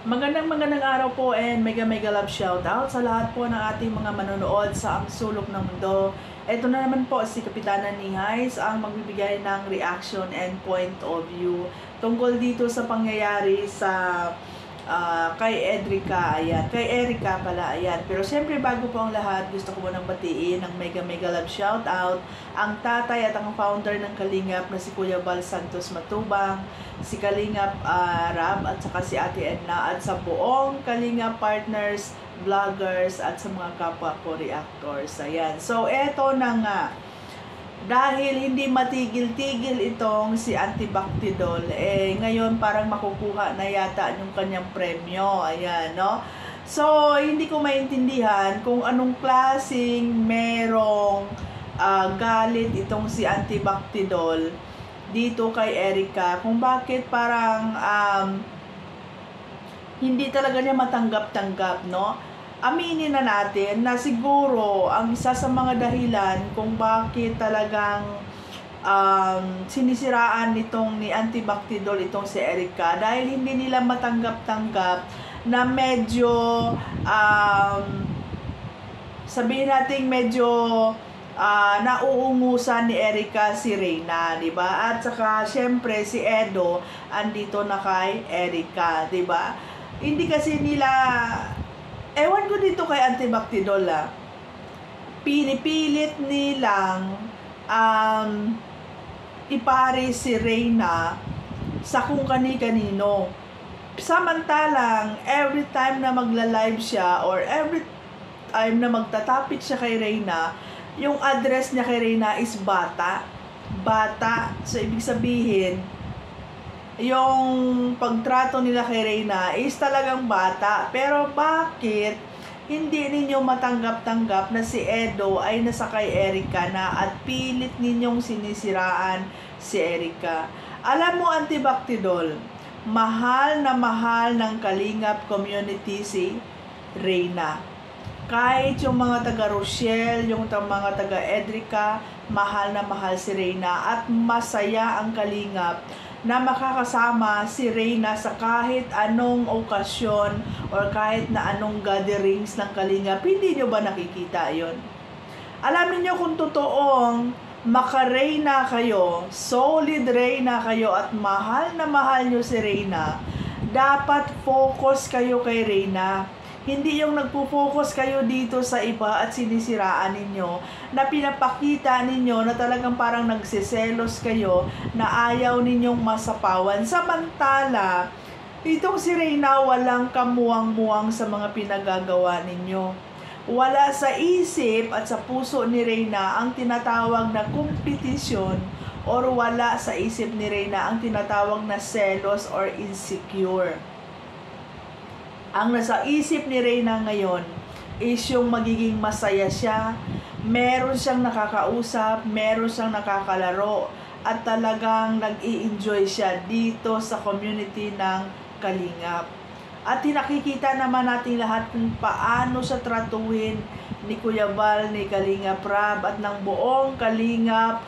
Magandang araw po and mega love shoutout sa lahat po ng ating mga manonood sa Ang Sulok ng Mundo. Ito na naman po si Kapitana Nihays ang magbibigay ng reaction and point of view tungkol dito sa pangyayari sa kay Edrica, ayan. Kay Erica pala, ayan. Pero syempre bago po ang lahat, gusto ko munang batiin ng mega love shoutout ang tatay at ang founder ng Kalingap na si Kuya Val Santos Matubang, si Kalingap Rab at saka si Ate Edna at sa buong Kalingap partners, vloggers at sa mga kapwa ko reactors. Ayan. So eto na nga. Dahil hindi matigil-tigil itong si Antibactidol, ngayon parang makukuha na yata yung kanyang premyo. Ayan, no? So, hindi ko maintindihan kung anong klaseng merong galit itong si Antibactidol dito kay Erica. Kung bakit parang hindi talaga niya matanggap-tanggap, no? Aminin na natin na siguro ang isa sa mga dahilan kung bakit talagang sinisiraan nitong ni Antibactidol itong si Erica dahil hindi nila matanggap-tanggap na medyo sabihin natin medyo nauungusan ni Erica si Reyna, di ba? At saka syempre si Edo andito na kay Erica, di ba? Hindi kasi nila ewan ko dito kay Antibactidol, pinipilit nilang ipare si Reyna sa kung kani-kanino. Samantalang, every time na magla-live siya or every time na magtatapik siya kay Reyna, yung address niya kay Reyna is bata. Bata. So, ibig sabihin, yung pagtrato nila kay Reyna is talagang bata. Pero bakit hindi ninyo matanggap-tanggap na si Edo ay nasa kay Erica na at pilit ninyong sinisiraan si Erica? Alam mo, Antibactidol, mahal na mahal ng Kalingap community si Reyna. Kahit yung mga taga Rochelle, yung mga taga Edrica, mahal na mahal si Reyna at masaya ang Kalingap na makakasama si Reyna sa kahit anong okasyon or kahit na anong gatherings ng Kalingap. Hindi nyo ba nakikita yon? Alamin nyo kung totoong maka-Reyna kayo, solid Reyna kayo at mahal na mahal nyo si Reyna, dapat focus kayo kay Reyna. Hindi yung nagpo-focus kayo dito sa iba at sinisiraan ninyo, na pinapakita ninyo na talagang parang nagsiselos kayo na ayaw ninyong masapawan. Samantala, itong si Reyna walang kamuwang-muwang sa mga pinagagawa ninyo. Wala sa isip at sa puso ni Reyna ang tinatawag na kompetisyon or wala sa isip ni Reyna ang tinatawag na selos or insecure. Ang nasa isip ni Reyna ngayon is yung magiging masaya siya, meron siyang nakakausap, meron siyang nakakalaro, at talagang nag-i-enjoy siya dito sa community ng Kalingap. At nakikita naman natin lahat kung paano siya tratuhin ni Kuya Val, ni Kalingap Rab, at ng buong Kalingap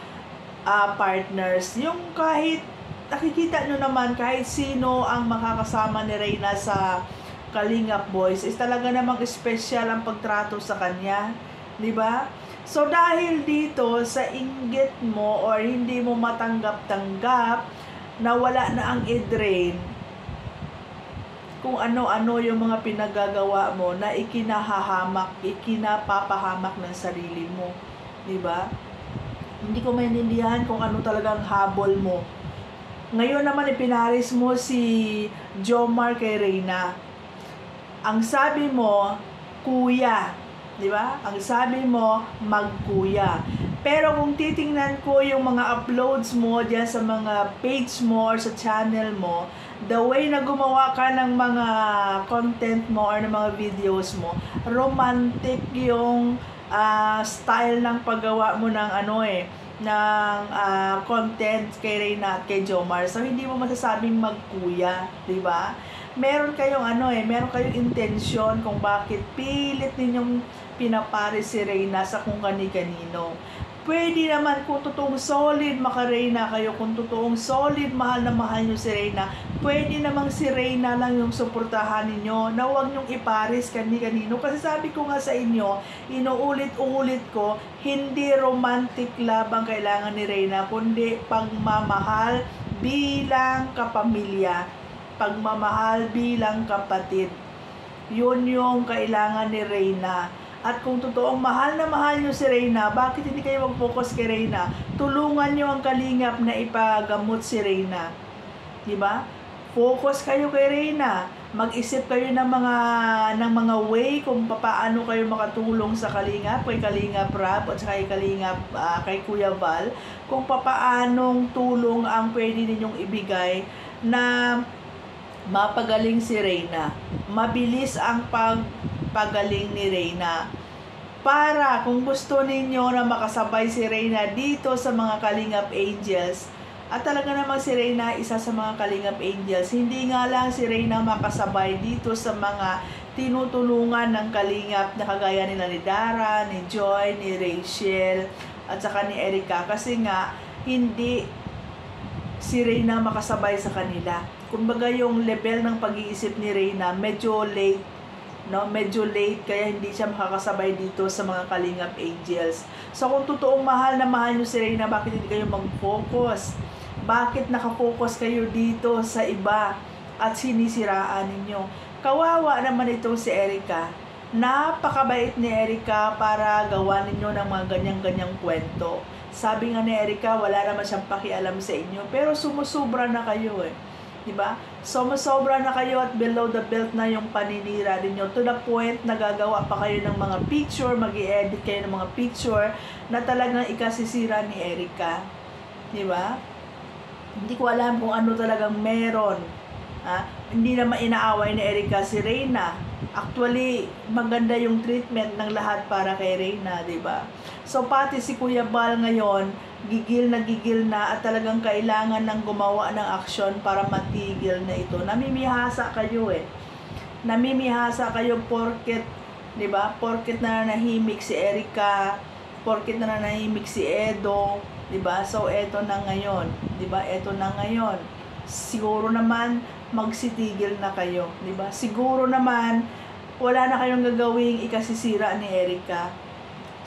partners. Yung kahit, nakikita nyo naman, kahit sino ang makakasama ni Reyna sa Kalingap Boys is talaga namang special ang pagtrato sa kanya, di ba? So dahil dito sa inggit mo or hindi mo matanggap-tanggap na wala na ang i-drain kung ano-ano yung mga pinagagawa mo na ikinapapahamak ng sarili mo, di ba? Hindi ko maintindihan kung ano talagang habol mo. Ngayon naman ipinaris mo si Jomar kay Reyna. Ang sabi mo, kuya, di ba? Ang sabi mo, magkuya. Pero kung titingnan ko yung mga uploads mo diyan sa mga page mo or sa channel mo, the way na gumawa ka ng mga content mo or ng mga videos mo, romantic yung style ng paggawa mo ng ng content kay Reyna at kay Jomar. So hindi mo masasabing magkuya, di ba? Meron kayong meron kayong intensyon kung bakit pilit ninyong pinapare si Reyna sa kung kani-kanino. Pwede naman kung totoong solid maka-Reyna kayo, kung totoong solid mahal na mahal nyo si Reyna, pwede namang si Reyna lang yung suportahan ninyo, na huwag nyong iparis kani-kanino. Kasi sabi ko nga sa inyo, inuulit-ulit ko, hindi romantic love ang kailangan ni Reyna, kundi pagmamahal bilang kapamilya, pagmamahal bilang kapatid. Yun yung kailangan ni Reyna. At kung totoong mahal na mahal nyo si Reyna, bakit hindi kayo mag-focus kay Reyna? Tulungan nyo ang kalingap na ipagamot si Reyna. Diba? Focus kayo kay Reyna. Mag-isip kayo ng mga way kung paano kayo makatulong sa kalingap, kay Kalingap Rab at kay Kalingap kay Kuya Val, kung paanong tulong ang pwede ninyong ibigay na mapagaling si Reyna. Mabilis ang pagpagaling ni Reyna. Para kung gusto ninyo na makasabay si Reyna dito sa mga Kalingap Angels, at talaga namang si Reyna isa sa mga Kalingap Angels, hindi nga lang si Reyna makasabay dito sa mga tinutulungan ng Kalingap na kagaya nila ni Dara, ni Joy, ni Rachel, at saka ni Erica, kasi nga hindi si Reyna makasabay sa kanila. Kumbaga yung level ng pag-iisip ni Reyna medyo late, no? Medyo late, kaya hindi siya makakasabay dito sa mga Kalingap Angels. So kung totoong mahal na mahal nyo si Reyna, bakit hindi kayo mag-focus? Bakit nakafocus kayo dito sa iba at sinisiraan ninyo? Kawawa naman itong si Erica. Napakabait ni Erica para gawa ninyo ng mga ganyang-ganyang kwento. Sabi nga ni Erica, wala naman siyang pakialam sa inyo, pero sumusubra na kayo eh. Diba? Sumusobra na kayo at below the belt na yung paninira ninyo, to the point na gagawa pa kayo ng mga picture, mag-i-edit kayo ng mga picture na talagang ikasisira ni Erica. Diba? Hindi ko alam kung ano talagang meron. Hindi naman inaaway ni Erica si Reyna. Actually, maganda yung treatment ng lahat para kay Reyna, diba? So pati si Kuya Val ngayon, gigil na at talagang kailangan ng gumawa ng aksyon para matigil na ito. Namimihasa kayo eh. Namimihasa kayo porket, di ba? Porket nananahimik si Erica, porket nananahimik si Edo, di ba? So eto na ngayon, di ba? Eto na ngayon. Siguro naman magsitigil na kayo, di ba? Siguro naman wala na kayong gagawing ikasisira ni Erica.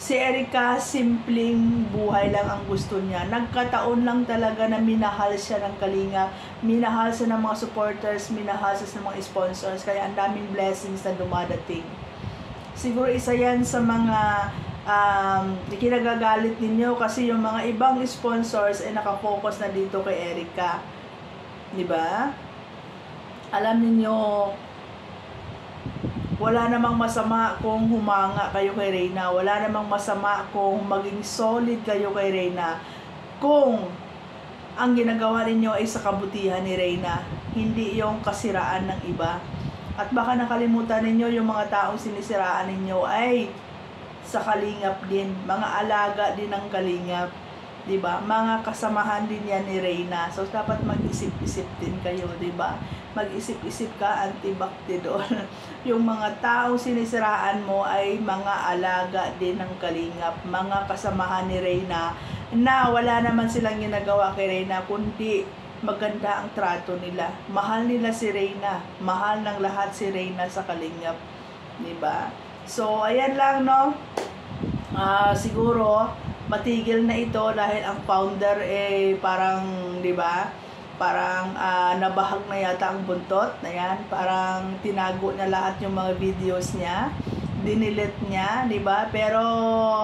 Si Erica, simpleng buhay lang ang gusto niya. Nagkataon lang talaga na minahal siya ng Kalingap, minahal siya ng mga supporters, minahal siya ng mga sponsors, kaya ang daming blessings na dumadating. Siguro isa yan sa mga kinagagalit ninyo kasi yung mga ibang sponsors ay nakafocus na dito kay Erica. Diba? Alam niyo, wala namang masama kung humanga kayo kay Reyna. Wala namang masama kung maging solid kayo kay Reyna. Kung ang ginagawa ninyo ay sa kabutihan ni Reyna, hindi yung kasiraan ng iba. At baka nakalimutan ninyo yung mga taong sinisiraan ninyo ay sa Kalingap din. Mga alaga din ng Kalingap. Diba? Mga kasamahan din yan ni Reyna. So dapat mag-isip-isip din kayo, diba? Mag-isip-isip ka, antibactidol. Yung mga taong sinisiraan mo ay mga alaga din ng Kalingap, mga kasamahan ni Reyna na wala naman silang ginagawa kay Reyna kundi maganda ang trato nila. Mahal nila si Reyna, mahal ng lahat si Reyna sa Kalingap, diba? So ayan lang, no? Siguro matigil na ito dahil ang founder parang, diba, parang nabahag na yata ang buntot na yan, parang tinago na lahat yung mga videos niya, dinilit niya, diba? Pero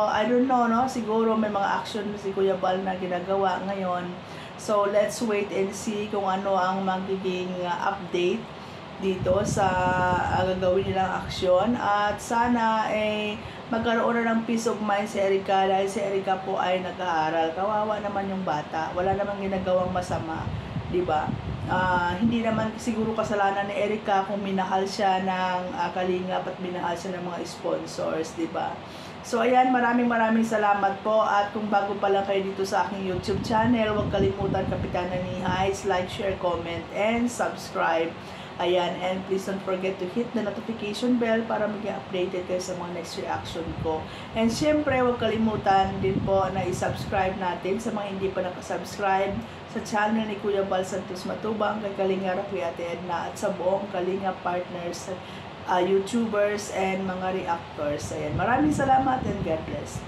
I don't know, no? Siguro may mga action si Kuya Val na ginagawa ngayon. So let's wait and see kung ano ang magiging update dito sa gagawin nilang aksyon, at sana magkaroon na ng peace of mind si Erica dahil si Erica po ay nag-aaral. Kawawa naman yung bata, wala namang ginagawang masama, diba? Hindi naman siguro kasalanan ni Erica kung minahal siya ng Kalingap at minahal siya ng mga sponsors, diba? So ayan, maraming salamat po, at kung bago pa lang kayo dito sa aking YouTube channel, huwag kalimutan Kapitana Nihays, like, share, comment, and subscribe. Ayan, and please don't forget to hit the notification bell para maging updated kayo sa mga next reaction ko. And syempre, huwag kalimutan din po na i-subscribe natin sa mga hindi pa nakasubscribe sa channel ni Kuya Bal Santos Matubang, kay Kalinga Rafi Ate Edna, at sa buong Kalinga Partners, YouTubers, and mga reactors. Ayan, maraming salamat and God bless.